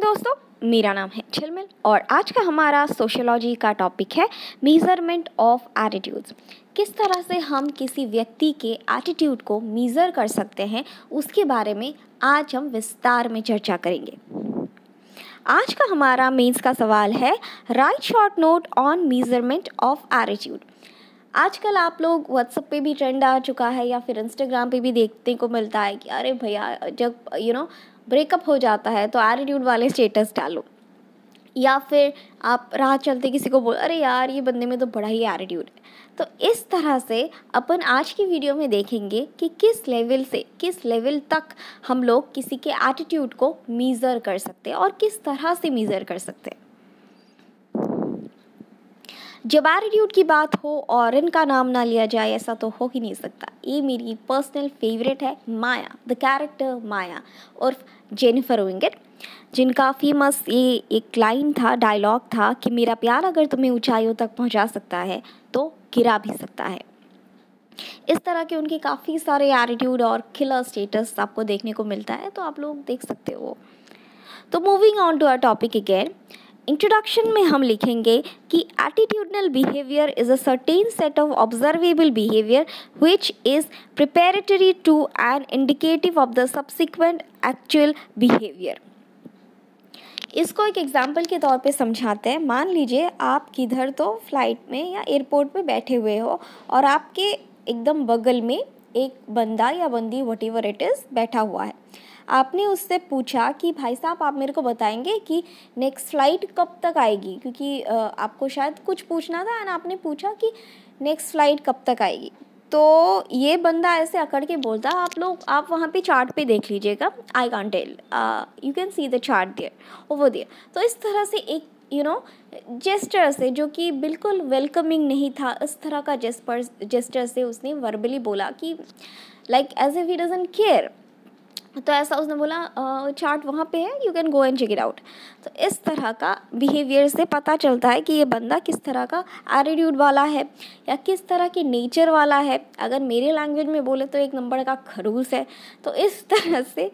दोस्तों, मेरा नाम है झिलमिल और आज का हमारा सोशियोलॉजी का टॉपिक है मेजरमेंट ऑफ एटीट्यूड्स। किस तरह से हम किसी व्यक्ति के एटीट्यूड को मेज़र कर सकते हैं उसके बारे में आज हम विस्तार में चर्चा करेंगे। आज का हमारा मेंस का सवाल है right short note on measurement of attitude. आजकल आप लोग व्हाट्सएप पे भी ट्रेंड आ चुका है या फिर इंस्टाग्राम पे भी देखने को मिलता है कि अरे भैया जब ब्रेकअप हो जाता है तो एटीट्यूड वाले स्टेटस डालो, या फिर आप राह चलते किसी को बोल अरे यार ये बंदे में तो बड़ा ही एटीट्यूड है। तो इस तरह से अपन आज की वीडियो में देखेंगे कि किस लेवल से किस लेवल तक हम लोग किसी के एटीट्यूड को मेज़र कर सकते हैं और किस तरह से मेज़र कर सकते हैं। जब एटीट्यूड की बात हो और इनका नाम ना लिया जाए ऐसा तो हो ही नहीं सकता। ये मेरी पर्सनल फेवरेट है माया, द कैरेक्टर माया उर्फ जेनिफर विंगेट, जिनका फेमस ये एक लाइन था, डायलॉग था कि मेरा प्यार अगर तुम्हें ऊंचाइयों तक पहुंचा सकता है तो गिरा भी सकता है। इस तरह के उनके काफ़ी सारे एटीट्यूड और किलर स्टेटस आपको देखने को मिलता है, तो आप लोग देख सकते हो। तो moving on to our topic again, introduction में हम लिखेंगे कि attitudinal behaviour is a certain set of observable behaviour which is preparatory to and indicative of the subsequent actual behaviour. इसको एक एग्जाम्पल के तौर पे समझाते हैं। मान लीजिए आप किधर तो फ्लाइट में या एयरपोर्ट पे बैठे हुए हो और आपके एकदम बगल में एक बंदा या बंदी व्हाटएवर इट इज़ बैठा हुआ है। आपने उससे पूछा कि भाई साहब आप मेरे को बताएंगे कि नेक्स्ट फ्लाइट कब तक आएगी, क्योंकि आपको शायद कुछ पूछना था एंड आपने पूछा कि नेक्स्ट फ्लाइट कब तक आएगी। तो ये बंदा ऐसे अकड़ के बोलता आप वहाँ पे चार्ट पे देख लीजिएगा, I can't tell, you can see the chart there over there. तो इस तरह से एक जेस्टर से, जो कि बिल्कुल वेलकमिंग नहीं था, इस तरह का जेस्टर से उसने वर्बली बोला कि like as if he doesn't care. तो ऐसा उसने बोला चार्ट वहाँ पे है, you can go and check it out. तो इस तरह का बिहेवियर से पता चलता है कि ये बंदा किस तरह का एटीट्यूड वाला है या किस तरह की नेचर वाला है। अगर मेरे लैंग्वेज में बोले तो एक नंबर का खड़ूस है। तो इस तरह से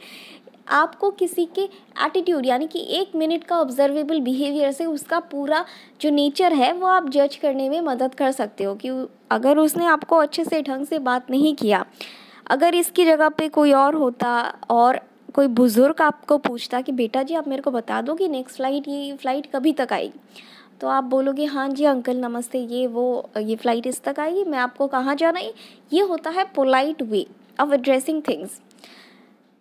आपको किसी के एटीट्यूड यानी कि 1 मिनट का ऑब्जर्वेबल बिहेवियर से उसका पूरा जो नेचर है वो आप जज करने में मदद कर सकते हो कि अगर उसने आपको अच्छे से ढंग से बात नहीं किया, अगर इसकी जगह पे कोई और होता और कोई बुज़ुर्ग आपको पूछता कि बेटा जी आप मेरे को बता दो कि नेक्स्ट ये फ़्लाइट कभी तक आएगी, तो आप बोलोगे हाँ जी अंकल नमस्ते, ये फ़्लाइट इस तक आएगी, मैं आपको कहाँ जाना है। ये होता है polite way of addressing things.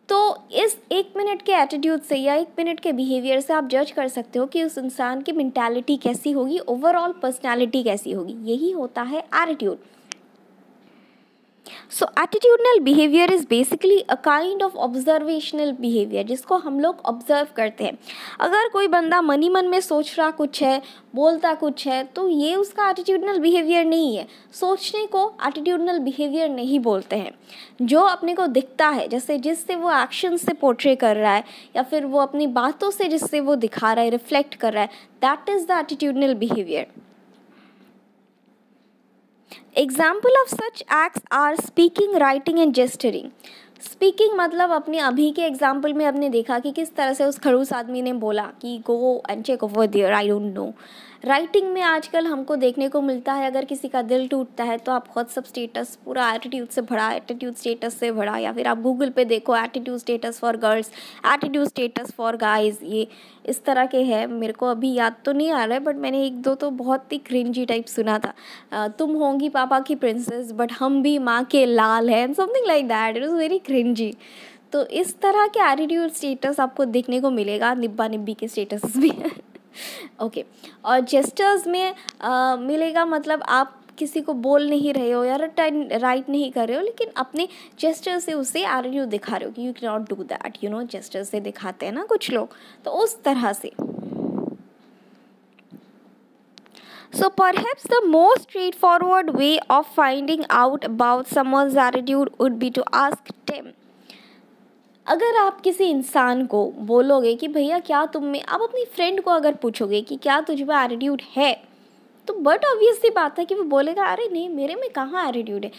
तो इस 1 मिनट के एटीट्यूड से या 1 मिनट के बिहेवियर से आप जज कर सकते हो कि उस इंसान की मेंटालिटी कैसी होगी, ओवरऑल पर्सनैलिटी कैसी होगी। यही होता है attitude. So attitudinal behaviour is basically a kind of observational behaviour, जिसको हम लोग ऑब्जर्व करते हैं। अगर कोई बंदा मनी मन में सोच रहा कुछ है, बोलता कुछ है, तो ये उसका एटीट्यूडनल बिहेवियर नहीं है। सोचने को एटीट्यूडनल बिहेवियर नहीं बोलते हैं। जो अपने को दिखता है, जैसे जिससे वो एक्शन से पोर्ट्रे कर रहा है या फिर वो अपनी बातों से जिससे वो दिखा रहा है, रिफ्लेक्ट कर रहा है, that is the attitudinal behaviour. Example of such acts are speaking, writing and gesturing. Speaking मतलब अपने अभी के एग्जाम्पल में आपने देखा कि किस तरह से उस खड़ूस आदमी ने बोला कि go and check over there, I don't know. Writing में आजकल हमको देखने को मिलता है अगर किसी का दिल टूटता है तो आप व्हाट्सअप स्टेटस पूरा एटीट्यूड से भरा, एटीट्यूड स्टेटस से भरा, या फिर आप गूगल पे देखो attitude status for girls, attitude status for guys, ये इस तरह के हैं। मेरे को अभी याद तो नहीं आ रहा है बट मैंने 1-2 तो बहुत ही क्रिंजी टाइप सुना था। तुम होंगी पापा की प्रिंसेस बट हम भी माँ के लाल हैं, something like that. It was very cringy. तो इस तरह के एटीट्यूड स्टेटस आपको देखने को मिलेगा, निब्बा निब्बी के स्टेटस भी ओके। और जेस्टर्स में मिलेगा, मतलब आप किसी को बोल नहीं रहे हो या राइट नहीं कर रहे हो, लेकिन अपने जेस्टर से उसे एटीट्यूड दिखा रहे हो कि you can not do that, gesture से दिखाते हैं ना कुछ लोग, तो उस तरह से। So perhaps the most straightforward way of finding out about someone's attitude would be to ask them. अगर आप किसी इंसान को बोलोगे कि भैया क्या तुम में, आप अपनी फ्रेंड को अगर पूछोगे कि क्या तुझ में एटीट्यूड है, तो बट ऑब्वियस सी बात है कि वो बोलेगा अरे नहीं मेरे में कहाँ एटीट्यूड है,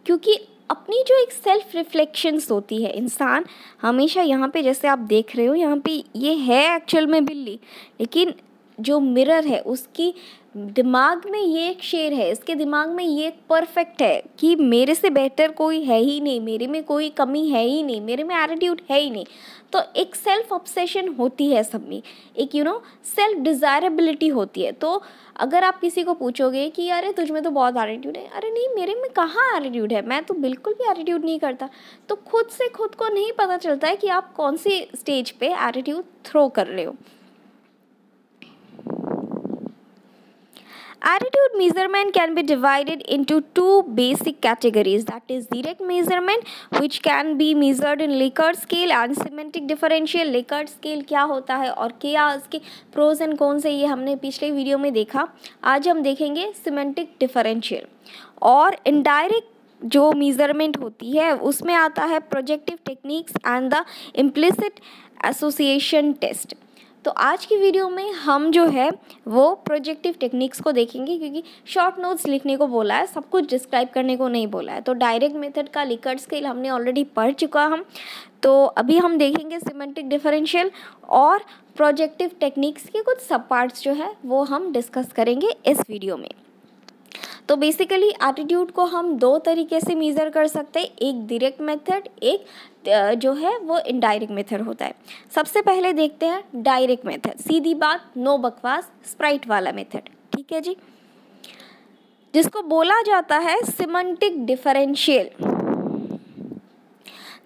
क्योंकि अपनी जो एक सेल्फ रिफ्लेक्शंस होती है, इंसान हमेशा यहाँ पे जैसे आप देख रहे हो यहाँ पे ये है एक्चुअल में बिल्ली, लेकिन जो मिरर है उसकी दिमाग में ये एक शेर है, इसके दिमाग में ये एक परफेक्ट है कि मेरे से बेहतर कोई है ही नहीं, मेरे में कोई कमी है ही नहीं, मेरे में एटीट्यूड है ही नहीं। तो एक सेल्फ ऑब्सेशन होती है सब में, एक सेल्फ डिज़ायरेबिलिटी होती है। तो अगर आप किसी को पूछोगे कि अरे तुझ में तो बहुत एटीट्यूड है, अरे नहीं मेरे में कहाँ एटीट्यूड है, मैं तो बिल्कुल भी एटीट्यूड नहीं करता, तो खुद से खुद को नहीं पता चलता है कि आप कौन सी स्टेज पे एटीट्यूड थ्रो कर रहे हो। Attitude measurement can be divided into two basic categories, that is direct measurement which can be measured in Likert scale and semantic differential। Likert scale क्या होता है और क्या इसके प्रोज एंड कौन से, ये हमने पिछले वीडियो में देखा। आज हम देखेंगे semantic differential। और indirect जो मेजरमेंट होती है उसमें आता है projective techniques and the implicit association test. तो आज की वीडियो में हम जो है वो प्रोजेक्टिव टेक्निक्स को देखेंगे, क्योंकि शॉर्ट नोट्स लिखने को बोला है, सब कुछ डिस्क्राइब करने को नहीं बोला है। तो डायरेक्ट मेथड का लिकर्ट स्केल हमने ऑलरेडी पढ़ चुका हम, तो अभी हम देखेंगे सिमेंटिक डिफरेंशियल और प्रोजेक्टिव टेक्निक्स के कुछ सब पार्ट्स जो है वो हम डिस्कस करेंगे इस वीडियो में। तो बेसिकली एटीट्यूड को हम दो तरीके से मेज़र कर सकते हैं, एक डायरेक्ट मेथड, एक जो है वो इनडायरेक्ट मेथड होता है। सबसे पहले देखते हैं डायरेक्ट मेथड, सीधी बात, नो बकवास, स्प्राइट वाला मेथड, ठीक है जी, जिसको बोला जाता है semantic differential.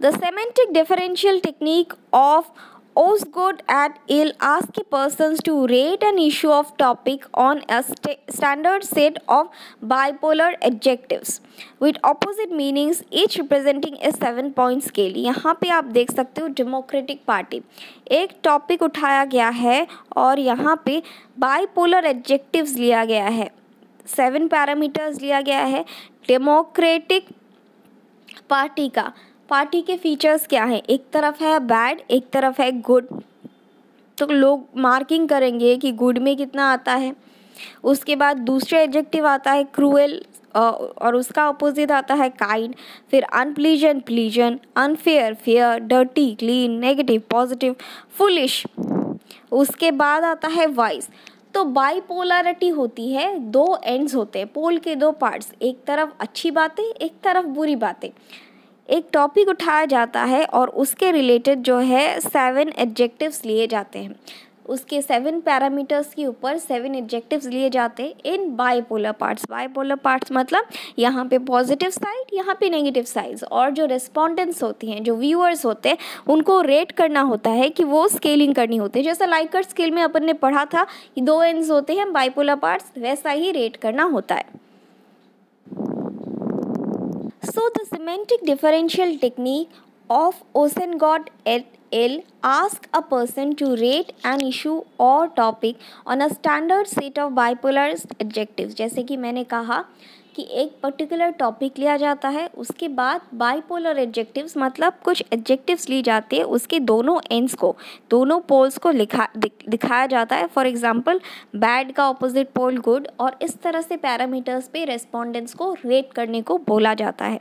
The semantic differential technique of Osgood et al. Ask persons to rate an issue of topic on a standard set of bipolar adjectives with opposite meanings, each representing a 7-point scale। यहाँ पे आप देख सकते हो democratic party, एक topic उठाया गया है और यहाँ पे बाइपोलर एडजेक्टिव्स लिया गया है, 7 पैरामीटर्स लिया गया है डेमोक्रेटिक पार्टी का। पार्टी के फीचर्स क्या हैं, एक तरफ है बैड, एक तरफ है गुड, तो लोग मार्किंग करेंगे कि गुड में कितना आता है। उसके बाद दूसरा एडजेक्टिव आता है क्रूएल और उसका अपोजिट आता है काइंड, फिर unpleasant pleasant, unfair fair, dirty clean, negative positive, foolish. उसके बाद आता है वाइज। तो बाइपोलरिटी होती है, दो एंड्स होते हैं, पोल के दो पार्ट्स, एक तरफ अच्छी बातें, एक तरफ बुरी बातें। एक टॉपिक उठाया जाता है और उसके रिलेटेड जो है 7 एडजेक्टिव्स लिए जाते हैं, उसके 7 पैरामीटर्स के ऊपर 7 एडजेक्टिव्स लिए जाते हैं इन बाइपोलर पार्ट्स। बाइपोलर पार्ट्स मतलब यहाँ पे पॉजिटिव साइड, यहाँ पे नेगेटिव साइड्स, और जो रेस्पोंडेंट्स होती हैं, जो व्यूअर्स होते हैं, उनको रेट करना होता है कि वो स्केलिंग करनी होती है। जैसा लाइकर्ट स्केल में अपन ने पढ़ा था कि 2 एंड्स होते हैं बाइपोलर पार्ट्स, वैसा ही रेट करना होता है। So the semantic differential technique of Osgood et al. Ask a person to rate an issue or topic on a standard set of bipolar adjectives। जैसे कि मैंने कहा कि एक पर्टिकुलर टॉपिक लिया जाता है, उसके बाद बाइपोलर एडजेक्टिव्स मतलब कुछ एडजेक्टिव्स ली जाती है, उसके दोनों एंड्स को, दोनों पोल्स को दिखाया जाता है। फॉर एग्जांपल बैड का ऑपोजिट पोल गुड, और इस तरह से पैरामीटर्स पे रेस्पोंडेंट्स को रेट करने को बोला जाता है।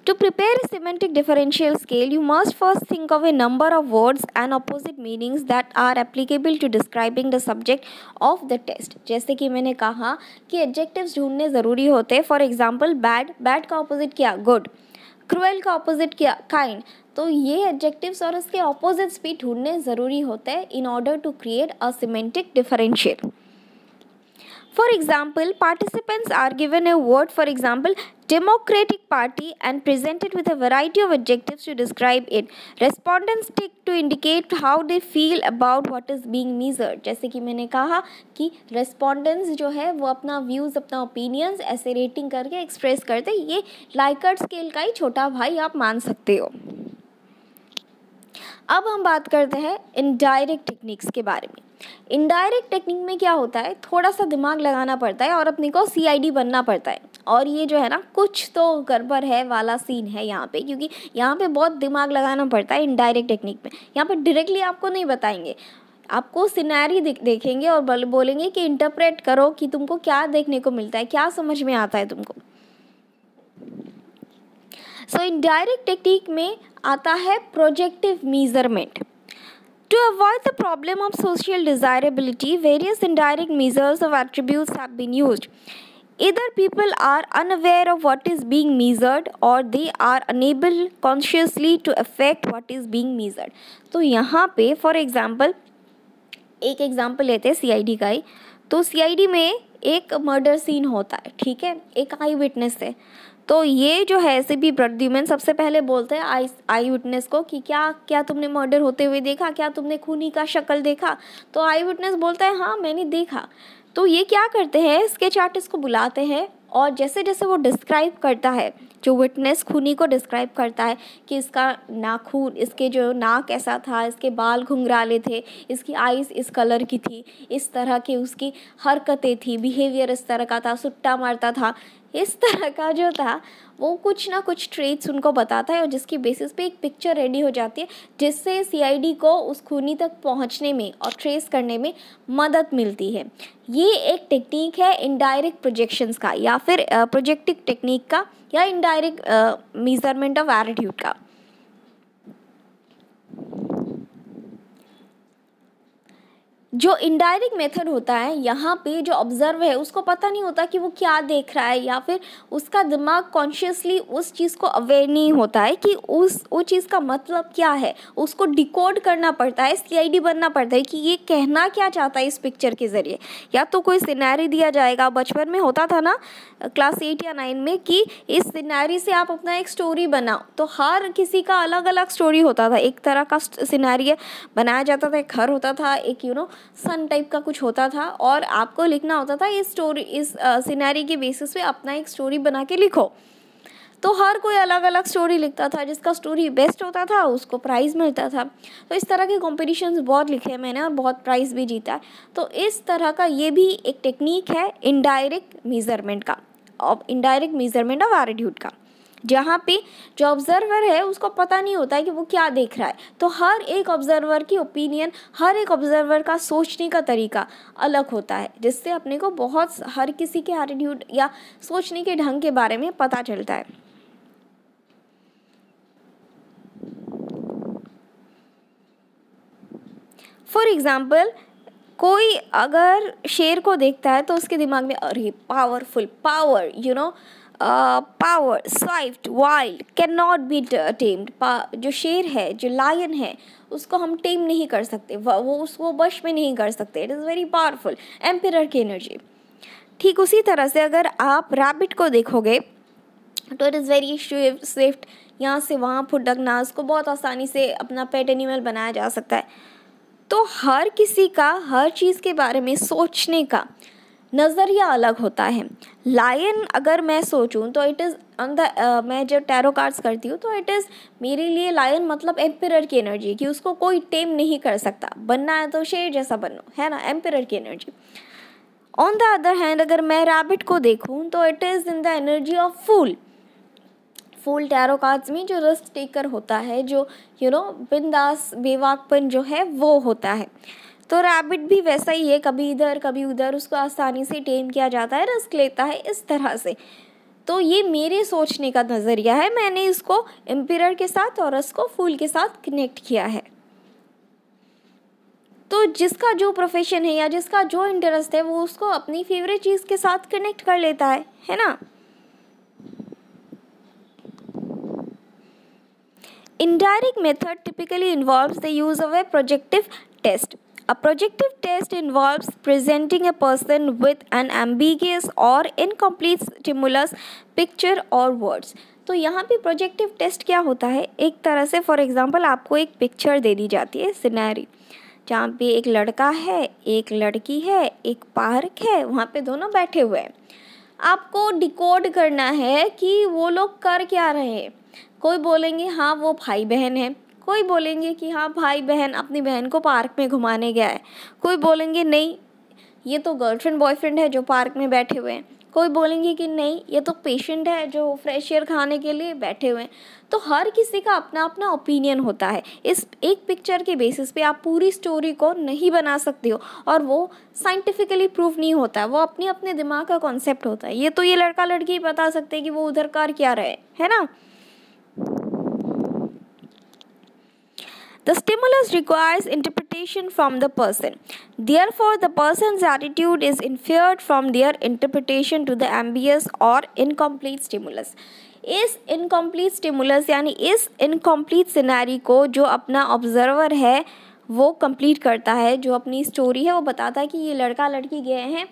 To prepare a semantic differential scale, you must first think of a number of words and opposite meanings that are applicable to describing the subject of the test। जैसे कि मैंने कहा कि adjectives ढूंढने ज़रूरी होते हैं। फॉर एग्जाम्पल बैड, बैड का ऑपोजिट क्या, गुड, क्रूएल का ऑपोजिट क्या, काइंड। तो ये एडजेक्टिव्स और उसके ऑपोजिट्स भी ढूंढने ज़रूरी होते हैं in order to create a semantic differential। For example, participants are given a word, for example, Democratic Party, and presented with a variety of adjectives to describe it. Respondents tick to indicate how they feel about what is being measured। जैसे कि मैंने कहा कि respondents जो है वो अपना views, अपना ओपिनियंस ऐसे रेटिंग करके एक्सप्रेस करते, ये लाइकर्ट स्केल का ही छोटा भाई आप मान सकते हो। अब हम बात करते हैं इनडायरेक्ट टेक्निक्स के बारे में। इनडायरेक्ट टेक्निक में क्या होता है, थोड़ा सा दिमाग लगाना पड़ता है और अपने को CID बनना पड़ता है, और ये जो है ना कुछ तो गड़बड़ है वाला सीन है यहाँ पे, क्योंकि यहाँ पे बहुत दिमाग लगाना पड़ता है इनडायरेक्ट टेक्निक में। यहाँ पे डायरेक्टली आपको नहीं बताएंगे, आपको सिनेरियो देखेंगे और बोलेंगे कि इंटरप्रेट करो कि तुमको क्या देखने को मिलता है, क्या समझ में आता है तुमको। सो इनडायरेक्ट टेक्निक में आता है projective measurement. To avoid the problem of social desirability, various indirect measures of attributes have been used. Either people are unaware of what is being measured or they are unable consciously to affect what is being measured. तो यहाँ पे for example एक example लेते हैं CID का ही. तो CID में एक मर्डर सीन होता है, ठीक है, एक आई विटनेस है. तो ये जो है एसीपी प्रद्युम्न सबसे पहले बोलते हैं आई विटनेस को कि क्या तुमने मर्डर होते हुए देखा, क्या तुमने खूनी का शक्ल देखा. तो आई विटनेस बोलता है हाँ मैंने देखा. तो ये क्या करते हैं, स्केच आर्टिस्ट को बुलाते हैं और जैसे जैसे वो डिस्क्राइब करता है, जो विटनेस खूनी को डिस्क्राइब करता है कि इसका नाखून, इसके जो नाक ऐसा था, इसके बाल घुंघराले थे, इसकी आईज इस कलर की थी, इस तरह की उसकी हरकतें थी, बिहेवियर इस तरह का था, सुट्टा मारता था, इस तरह का जो था वो कुछ ना कुछ ट्रेट्स उनको बताता है और जिसकी बेसिस पे एक पिक्चर रेडी हो जाती है जिससे सीआईडी को उस खूनी तक पहुंचने में और ट्रेस करने में मदद मिलती है. ये एक टेक्निक है इनडायरेक्ट प्रोजेक्शंस का या फिर प्रोजेक्टिव टेक्निक का या इनडायरेक्ट मेजरमेंट ऑफ एटीट्यूड का. जो इनडायरेक्ट मेथड होता है, यहाँ पे जो ऑब्जर्व है उसको पता नहीं होता कि वो क्या देख रहा है या फिर उसका दिमाग कॉन्शियसली उस चीज़ को अवेयर नहीं होता है कि वो चीज़ का मतलब क्या है. उसको डिकोड करना पड़ता है, सीआईडी बनना पड़ता है कि ये कहना क्या चाहता है इस पिक्चर के ज़रिए. या तो कोई सिनेरी दिया जाएगा, बचपन में होता था ना क्लास 8 या 9 में कि इस सिनेरी से आप अपना एक स्टोरी बनाओ. तो हर किसी का अलग अलग स्टोरी होता था. एक तरह का सिनेरियो बनाया जाता था, एक घर होता था, एक सन टाइप का कुछ होता था और आपको लिखना होता था इस स्टोरी, इस सिनेरी के बेसिस पे अपना एक स्टोरी बना के लिखो. तो हर कोई अलग अलग स्टोरी लिखता था, जिसका स्टोरी बेस्ट होता था उसको प्राइज़ मिलता था. तो इस तरह के कॉम्पिटिशन्स बहुत लिखे हैं मैंने और बहुत प्राइज़ भी जीता है. तो इस तरह का ये भी एक टेक्निक है इनडायरेक्ट मेजरमेंट का, इनडायरेक्ट मेजरमेंट ऑफ एटीट्यूड का, जहाँ पे जो ऑब्जर्वर है उसको पता नहीं होता है कि वो क्या देख रहा है. तो हर एक ऑब्जर्वर की ओपिनियन, हर एक ऑब्जर्वर का सोचने का तरीका अलग होता है, जिससे अपने को बहुत हर किसी के एटीट्यूड या सोचने के ढंग के बारे में पता चलता है. फॉर एग्ज़ाम्पल कोई अगर शेर को देखता है तो उसके दिमाग में अरे powerful, power, power, Swift, wild, can not be tamed. जो शेर है, जो लायन है, उसको हम टेम नहीं कर सकते, वो उसको वश में नहीं कर सकते. इट इज़ वेरी पावरफुल, एम्पिरर की एनर्जी. ठीक उसी तरह से अगर आप रैबिट को देखोगे तो इट इज़ वेरी स्विफ्ट, यहाँ से वहाँ फुदकना, उसको बहुत आसानी से अपना पेट एनिमल बनाया जा सकता है. तो हर किसी का हर चीज़ के बारे में सोचने का नज़रिया अलग होता है. लायन अगर मैं सोचूं तो इट इज़ ऑन द, मैं जब टैरो कार्ड्स करती हूँ तो इट इज़ मेरे लिए लायन मतलब एम्पिरर की एनर्जी, कि उसको कोई टेम नहीं कर सकता. बनना है तो शेर जैसा बनो, है ना, एम्पिरर की energy. On the other hand अगर मैं रैबिट को देखूँ तो it is in the energy of fool. Fool tarot cards में जो रिस्क टेकर होता है, जो बिंदास बेवाकपन जो है वो होता है. तो रैबिट भी वैसा ही है, कभी इधर कभी उधर, उसको आसानी से टेम किया जाता है, रिस्क लेता है इस तरह से. तो ये मेरे सोचने का नज़रिया है, मैंने इसको एम्पिरर के साथ और इसको फूल के साथ कनेक्ट किया है. तो जिसका जो प्रोफेशन है या जिसका जो इंटरेस्ट है वो उसको अपनी फेवरेट चीज़ के साथ कनेक्ट कर लेता है ना. Indirect method typically involves the use of a projective test. A projective test involves presenting a person with an ambiguous or incomplete stimulus, picture or words. तो यहाँ पे प्रोजेक्टिव टेस्ट क्या होता है, एक तरह से फॉर एग्जांपल आपको एक पिक्चर दे दी जाती है, सिनेरी, जहाँ पे एक लड़का है, एक लड़की है, एक पार्क है, वहाँ पे दोनों बैठे हुए हैं. आपको डिकोड करना है कि वो लोग कर क्या रहे हैं. कोई बोलेंगे हाँ वो भाई बहन है, कोई बोलेंगे कि हाँ भाई बहन अपनी बहन को पार्क में घुमाने गया है, कोई बोलेंगे नहीं ये तो गर्लफ्रेंड बॉयफ्रेंड है जो पार्क में बैठे हुए हैं, कोई बोलेंगे कि नहीं ये तो पेशेंट है जो फ्रेश एयर खाने के लिए बैठे हुए हैं. तो हर किसी का अपना अपना ओपिनियन होता है. इस एक पिक्चर के बेसिस पे आप पूरी स्टोरी को नहीं बना सकते हो और वो साइंटिफिकली प्रूव नहीं होता है, वो अपने अपने दिमाग का कॉन्सेप्ट होता है. ये तो ये लड़का लड़की बता सकते हैं कि वो उधर कर क्या रहे, है ना. The stimulus requires interpretation from the person. Therefore, the person's attitude is inferred from their interpretation to the ambiguous or incomplete stimulus. इस इनकम्प्लीट स्टिमुलस यानी इस इनकम्प्लीट सिनेरियो को जो अपना ऑब्जर्वर है वो कंप्लीट करता है, जो अपनी स्टोरी है वो बताता है कि ये लड़का लड़की गए हैं।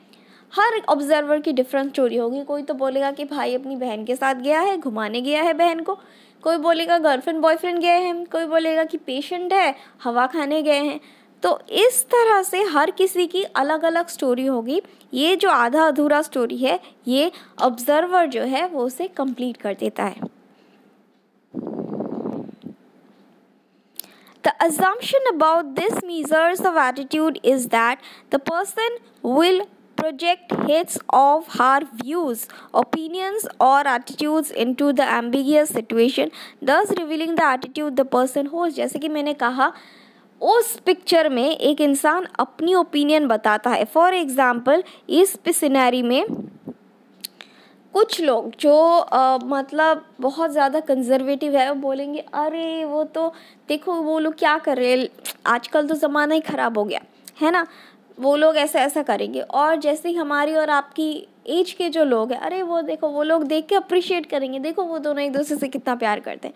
हर ऑब्जर्वर की डिफरेंट स्टोरी होगी। कोई तो बोलेगा कि भाई अपनी बहन के साथ गया है, घुमाने गया है बहन को, कोई बोलेगा गर्लफ्रेंड बॉयफ्रेंड गए हैं, कोई बोलेगा कि पेशेंट है, हवा खाने गए हैं। तो इस तरह से हर किसी की अलग अलग स्टोरी होगी। ये जो आधा अधूरा स्टोरी है ये ऑब्जर्वर जो है वो उसे कंप्लीट कर देता है। The assumption about this measures of attitude is that the person will project his or her views, opinions or attitudes into the ambiguous situation, thus revealing the attitude the person holds। जैसे कि मैंने कहा उस picture में एक इंसान अपनी opinion बताता है। फॉर एग्ज़ाम्पल इस सिनेरियो में कुछ लोग जो मतलब बहुत ज़्यादा कंजर्वेटिव है वो बोलेंगे अरे वो तो देखो वो लोग क्या कर रहे हैं, आजकल तो ज़माना ही ख़राब हो गया है ना, वो लोग ऐसा ऐसा करेंगे। और जैसे ही हमारी और आपकी एज के जो लोग हैं, अरे वो देखो वो लोग देख के अप्रिशिएट करेंगे, देखो वो दोनों एक दूसरे से कितना प्यार करते हैं।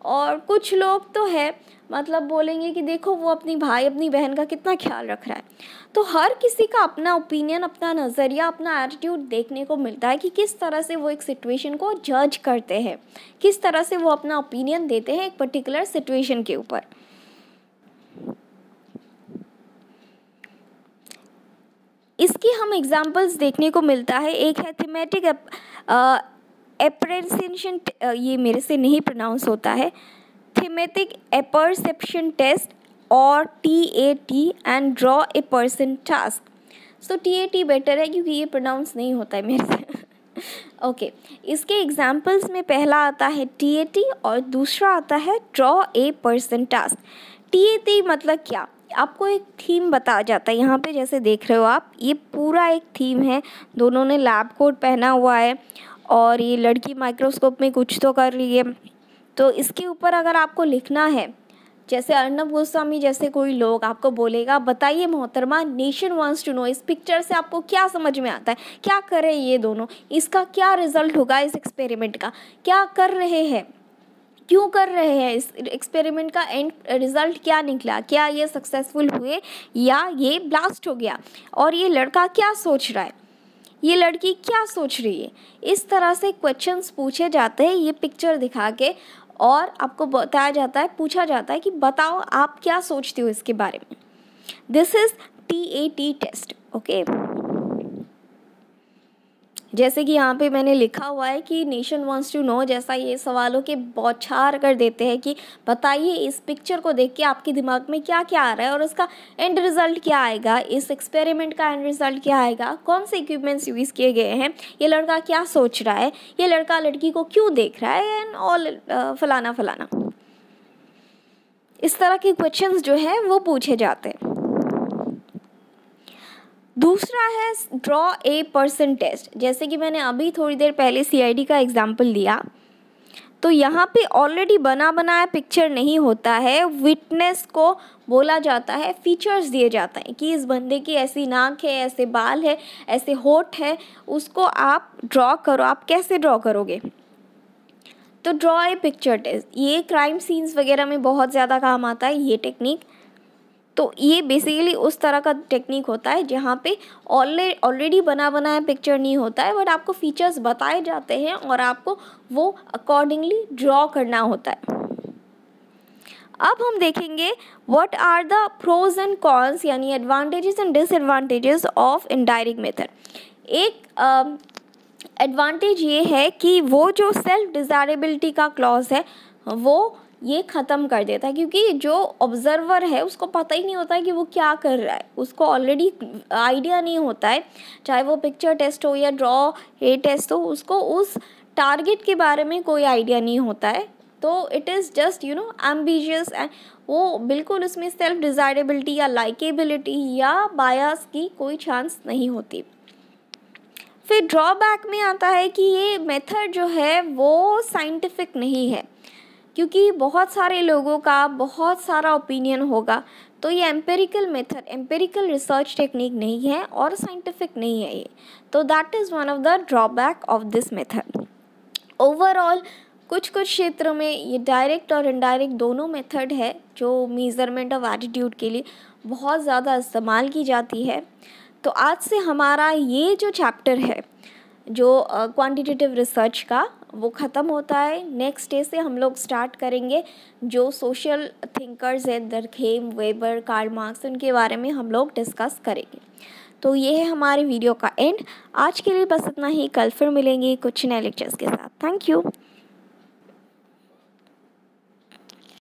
और कुछ लोग तो है मतलब बोलेंगे कि देखो वो अपनी भाई अपनी बहन का कितना ख्याल रख रहा है। तो हर किसी का अपना ओपिनियन, अपना नज़रिया, अपना एटीट्यूड देखने को मिलता है कि किस तरह से वो एक सिचुएशन को जज करते हैं, किस तरह से वो अपना ओपिनियन देते हैं एक पर्टिकुलर सिचुएशन के ऊपर। इसकी हम एग्जांपल्स देखने को मिलता है। एक है थीमेटिक एप्रेंशन, ये मेरे से नहीं प्रोनाउंस होता है, थीमेटिक एपर्सेप्शन टेस्ट और TAT and draw a person task. So TAT better है क्योंकि ये प्रोनाउंस नहीं होता है मेरे से। ओके इसके एग्जाम्पल्स में पहला आता है TAT और दूसरा आता है draw a person task. TAT मतलब क्या, आपको एक थीम बताया जाता है। यहाँ पे जैसे देख रहे हो आप, ये पूरा एक थीम है, दोनों ने लैब कोट पहना हुआ है और ये लड़की माइक्रोस्कोप में कुछ तो कर रही है। तो इसके ऊपर अगर आपको लिखना है, जैसे अर्नब गोस्वामी जैसे कोई लोग आपको बोलेगा बताइए मोहतरमा नेशन वांट्स टू नो, इस पिक्चर से आपको क्या समझ में आता है, क्या करें ये दोनों, इसका क्या रिजल्ट होगा, इस एक्सपेरिमेंट का क्या कर रहे हैं, क्यों कर रहे हैं, इस एक्सपेरिमेंट का एंड रिज़ल्ट क्या निकला, क्या ये सक्सेसफुल हुए या ये ब्लास्ट हो गया, और ये लड़का क्या सोच रहा है, ये लड़की क्या सोच रही है। इस तरह से क्वेश्चंस पूछे जाते हैं ये पिक्चर दिखा के, और आपको बताया जाता है, पूछा जाता है कि बताओ आप क्या सोचते हो इसके बारे में। This is TAT test. Okay जैसे कि यहाँ पे मैंने लिखा हुआ है कि नेशन वांट्स टू नो, जैसा ये सवालों के बौछार कर देते हैं कि बताइए इस पिक्चर को देख के आपके दिमाग में क्या क्या आ रहा है और उसका एंड रिज़ल्ट क्या आएगा, इस एक्सपेरिमेंट का एंड रिज़ल्ट क्या आएगा, कौन से इक्विपमेंट्स यूज़ किए गए हैं, ये लड़का क्या सोच रहा है, ये लड़का लड़की को क्यों देख रहा है, एंड ऑल फलाना फलाना। इस तरह के क्वेश्चंस जो है वो पूछे जाते हैं। दूसरा है ड्रॉ ए पर्सन टेस्ट। जैसे कि मैंने अभी थोड़ी देर पहले CID का एग्जाम्पल लिया, तो यहाँ पे ऑलरेडी बना बनाया पिक्चर नहीं होता है, विटनेस को बोला जाता है, फीचर्स दिए जाते हैं कि इस बंदे की ऐसी नाक है, ऐसे बाल है, ऐसे होठ है, उसको आप ड्रॉ करो। आप कैसे ड्रॉ करोगे, तो ड्रॉ ए पिक्चर टेस्ट। ये क्राइम सीन्स वगैरह में बहुत ज़्यादा काम आता है ये टेक्निक। तो ये बेसिकली उस तरह का टेक्निक होता है जहाँ पे ऑलरेडी बना बनाया पिक्चर नहीं होता है, बट आपको फीचर्स बताए जाते हैं और आपको वो अकॉर्डिंगली ड्रॉ करना होता है। अब हम देखेंगे what are the pros and cons, यानी advantages and disadvantages of indirect method. एक एडवांटेज ये है कि वो जो सेल्फ डिज़ायरेबिलिटी का क्लॉज है वो ये ख़त्म कर देता है, क्योंकि जो ऑब्जर्वर है उसको पता ही नहीं होता है कि वो क्या कर रहा है, उसको ऑलरेडी आइडिया नहीं होता है, चाहे वो पिक्चर टेस्ट हो या ड्रॉ ए टेस्ट हो, उसको उस टारगेट के बारे में कोई आइडिया नहीं होता है। तो it is just ambitious, and वो बिल्कुल उसमें सेल्फ डिज़ायरेबिलिटी या लाइकेबिलिटी या बायस की कोई चांस नहीं होती। फिर ड्रॉबैक में आता है कि ये मेथड जो है वो साइंटिफिक नहीं है। क्योंकि बहुत सारे लोगों का बहुत सारा ओपिनियन होगा, तो ये empirical method, empirical research technique नहीं है और साइंटिफिक नहीं है ये। तो that is one of the drawback of this method. Overall कुछ कुछ क्षेत्रों में ये डायरेक्ट और इनडायरेक्ट दोनों मेथड है जो मेज़रमेंट ऑफ एटीट्यूड के लिए बहुत ज़्यादा इस्तेमाल की जाती है। तो आज से हमारा ये जो चैप्टर है जो क्वांटिटेटिव रिसर्च का, वो ख़त्म होता है। नेक्स्ट डे से हम लोग स्टार्ट करेंगे जो सोशल थिंकर्स हैं, दरखेम, वेबर, कार्ल मार्क्स, उनके बारे में हम लोग डिस्कस करेंगे। तो ये है हमारे वीडियो का एंड। आज के लिए बस इतना ही, कल फिर मिलेंगे कुछ नए लेक्चर्स के साथ। Thank you.